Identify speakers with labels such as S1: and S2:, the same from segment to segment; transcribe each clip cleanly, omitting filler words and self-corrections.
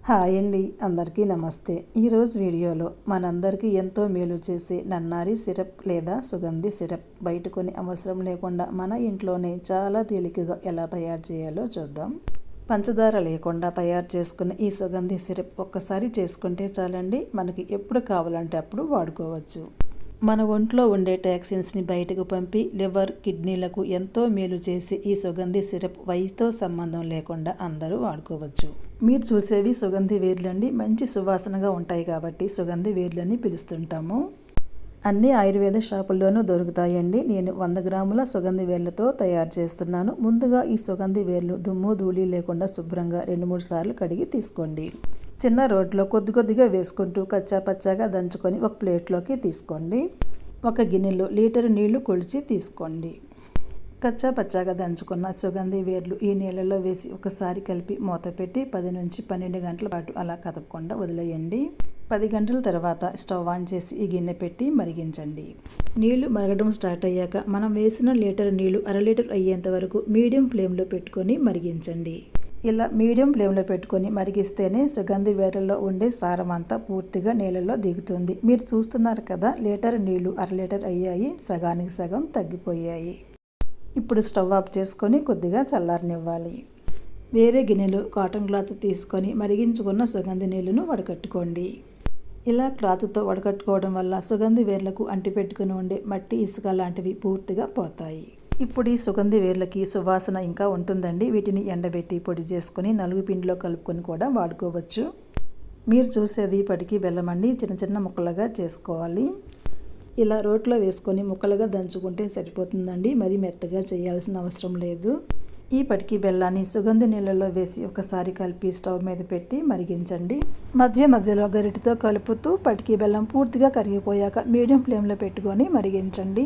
S1: Hi అండి, అందరికీ నమస్తే. ఈరోజు వీడియోలో మనందరికీ ఎంతో మేలు చేసే నన్నారి సిరప్ లేదా సుగంధి సిరప్ బయట కొని అవసరం లేకుండా మన ఇంట్లోనే చాలా తేలికగా ఎలా తయారు చేయాలో చూద్దాం. పంచదార లేకుండా తయారు చేసుకున్న ఈ సుగంధి సిరప్ ఒక్కసారి చేసుకుంటే చాలండి, మనకి ఎప్పుడు కావాలంటే అప్పుడు వాడుకోవచ్చు. మన ఒంట్లో ఉండే టాక్సిన్స్ని బయటకు పంపి లివర్, కిడ్నీలకు ఎంతో మేలు చేసి ఈ సుగంధి సిరప్ వయసుతో సంబంధం లేకుండా అందరూ వాడుకోవచ్చు. మీరు చూసేవి సుగంధి వేర్లండి, మంచి సువాసనగా ఉంటాయి కాబట్టి సుగంధి వేర్లని పిలుస్తుంటాము. అన్ని ఆయుర్వేద షాపుల్లోనూ దొరుకుతాయండి. నేను 100 గ్రాముల సుగంధి వేర్లతో తయారు చేస్తున్నాను. ముందుగా ఈ సుగంధి వేర్లు దుమ్ము ధూళి లేకుండా శుభ్రంగా 2-3 సార్లు కడిగి తీసుకోండి. చిన్న రోట్లో కొద్దిగా వేసుకుంటూ కచ్చా పచ్చాగా దంచుకొని ఒక ప్లేట్లోకి తీసుకోండి. ఒక గిన్నెలో లీటరు నీళ్లు కొలిచి తీసుకోండి. కచ్చా పచ్చాగా దంచుకున్న సుగంధి వేర్లు ఈ నీళ్ళలో వేసి ఒకసారి కలిపి మూత పెట్టి 10 నుంచి 12 గంటల పాటు అలా కదపకుండా వదిలేయండి. 10 గంటల తర్వాత స్టవ్ ఆన్ చేసి ఈ గిన్నె పెట్టి మరిగించండి. నీళ్లు మరగడం స్టార్ట్ అయ్యాక మనం వేసిన లీటరు నీళ్లు 1/2 లీటర్ అయ్యేంత వరకు మీడియం ఫ్లేమ్లో పెట్టుకొని మరిగించండి. ఇలా మీడియం ఫ్లేమ్లో పెట్టుకొని మరిగిస్తేనే సుగంధి వేర్లలో ఉండే సారం అంతా పూర్తిగా నీళ్ళలో దిగుతుంది. మీరు చూస్తున్నారు కదా, లీటర్ నీళ్లు 1/2 లీటర్ అయ్యాయి, సగానికి సగం తగ్గిపోయాయి. ఇప్పుడు స్టవ్ ఆఫ్ చేసుకొని కొద్దిగా చల్లారనివ్వాలి. వేరే గిన్నెలో కాటన్ క్లాత్ తీసుకొని మరిగించుకున్న సుగంధి నీళ్లను వడకట్టుకోండి. ఇలా క్లాత్తో వడకట్టుకోవడం వల్ల సుగంధి వేర్లకు అంటిపెట్టుకుని ఉండే మట్టి, ఇసుక లాంటివి పూర్తిగా పోతాయి. ఇప్పుడు ఈ సుగంధి వేర్లకి సువాసన ఇంకా ఉంటుందండి. వీటిని ఎండబెట్టి పొడి చేసుకొని నలుగు పిండిలో కలుపుకొని కూడా వాడుకోవచ్చు. మీరు చూసేది పటికి బెల్లం అండి, చిన్న ముక్కలుగా చేసుకోవాలి. ఇలా రోట్లో వేసుకొని ముక్కలుగా దంచుకుంటే సరిపోతుందండి, మరి మెత్తగా చేయాల్సిన అవసరం లేదు. ఈ పటికి బెల్లాన్ని సుగంధి నీళ్ళలో వేసి ఒకసారి కలిపి స్టవ్ మీద పెట్టి మరిగించండి. మధ్యలో గరిటెతో కలుపుతూ పటికి బెల్లం పూర్తిగా కరిగిపోయాక మీడియం ఫ్లేమ్లో పెట్టుకొని మరిగించండి.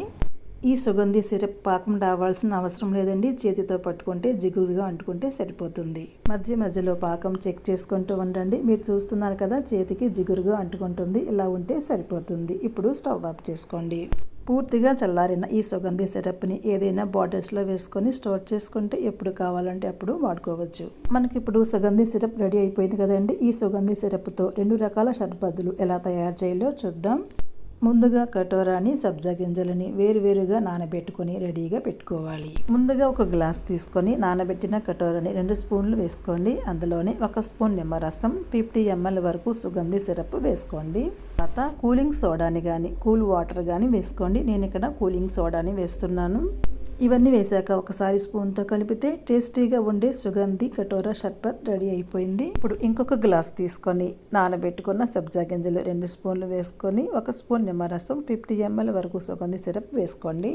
S1: ఈ సుగంధి సిరప్ పాకం రావాల్సిన అవసరం లేదండి, చేతితో పట్టుకుంటే జిగురుగా అంటుకుంటే సరిపోతుంది. మధ్యలో పాకం చెక్ చేసుకుంటూ ఉండండి. మీరు చూస్తున్నారు కదా, చేతికి జిగురుగా అంటుకుంటుంది, ఇలా ఉంటే సరిపోతుంది. ఇప్పుడు స్టవ్ ఆఫ్ చేసుకోండి. పూర్తిగా చల్లారిన ఈ సుగంధి సిరప్ని ఏదైనా బాటిల్స్లో వేసుకొని స్టోర్ చేసుకుంటే ఎప్పుడు కావాలంటే అప్పుడు వాడుకోవచ్చు. మనకి ఇప్పుడు సుగంధి సిరప్ రెడీ అయిపోయింది కదండి. ఈ సుగంధి సిరప్తో 2 రకాల షర్బత్తులు ఎలా తయారు చేయాలో చూద్దాం. ముందుగా కటోరాని, సబ్జా గింజలని వేరువేరుగా నానబెట్టుకొని రెడీగా పెట్టుకోవాలి. ముందుగా ఒక గ్లాస్ తీసుకొని నానబెట్టిన కటోరాని 2 స్పూన్లు వేసుకోండి. అందులోనే 1 స్పూన్ నిమ్మరసం, 50 ml వరకు సుగంధి సిరప్ వేసుకోండి. తర్వాత కూలింగ్ సోడాని కానీ కూల్ వాటర్ కానీ వేసుకోండి. నేను ఇక్కడ కూలింగ్ సోడాని వేస్తున్నాను. ఇవన్నీ వేసాక ఒకసారి స్పూన్తో కలిపితే టేస్టీగా ఉండే సుగంధి కటోరా షర్బత్ రెడీ అయిపోయింది. ఇప్పుడు ఇంకొక గ్లాస్ తీసుకొని నానబెట్టుకున్న సబ్జా గింజలు 2 స్పూన్లు వేసుకొని 1 స్పూన్ నిమ్మరసం, 50 ml వరకు సుగంధి సిరప్ వేసుకోండి.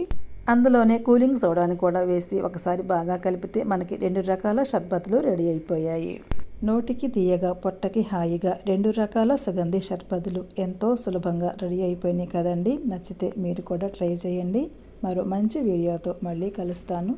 S1: అందులోనే కూలింగ్ సోడాని కూడా వేసి ఒకసారి బాగా కలిపితే మనకి 2 రకాల షర్బత్లు రెడీ అయిపోయాయి. నోటికి తీయగా, పొట్టకి హాయిగా 2 రకాల సుగంధి షర్బత్లు ఎంతో సులభంగా రెడీ అయిపోయినాయి కదండి. నచ్చితే మీరు కూడా ట్రై చేయండి. మరో మంచి వీడియోతో మళ్ళీ కలుస్తాను.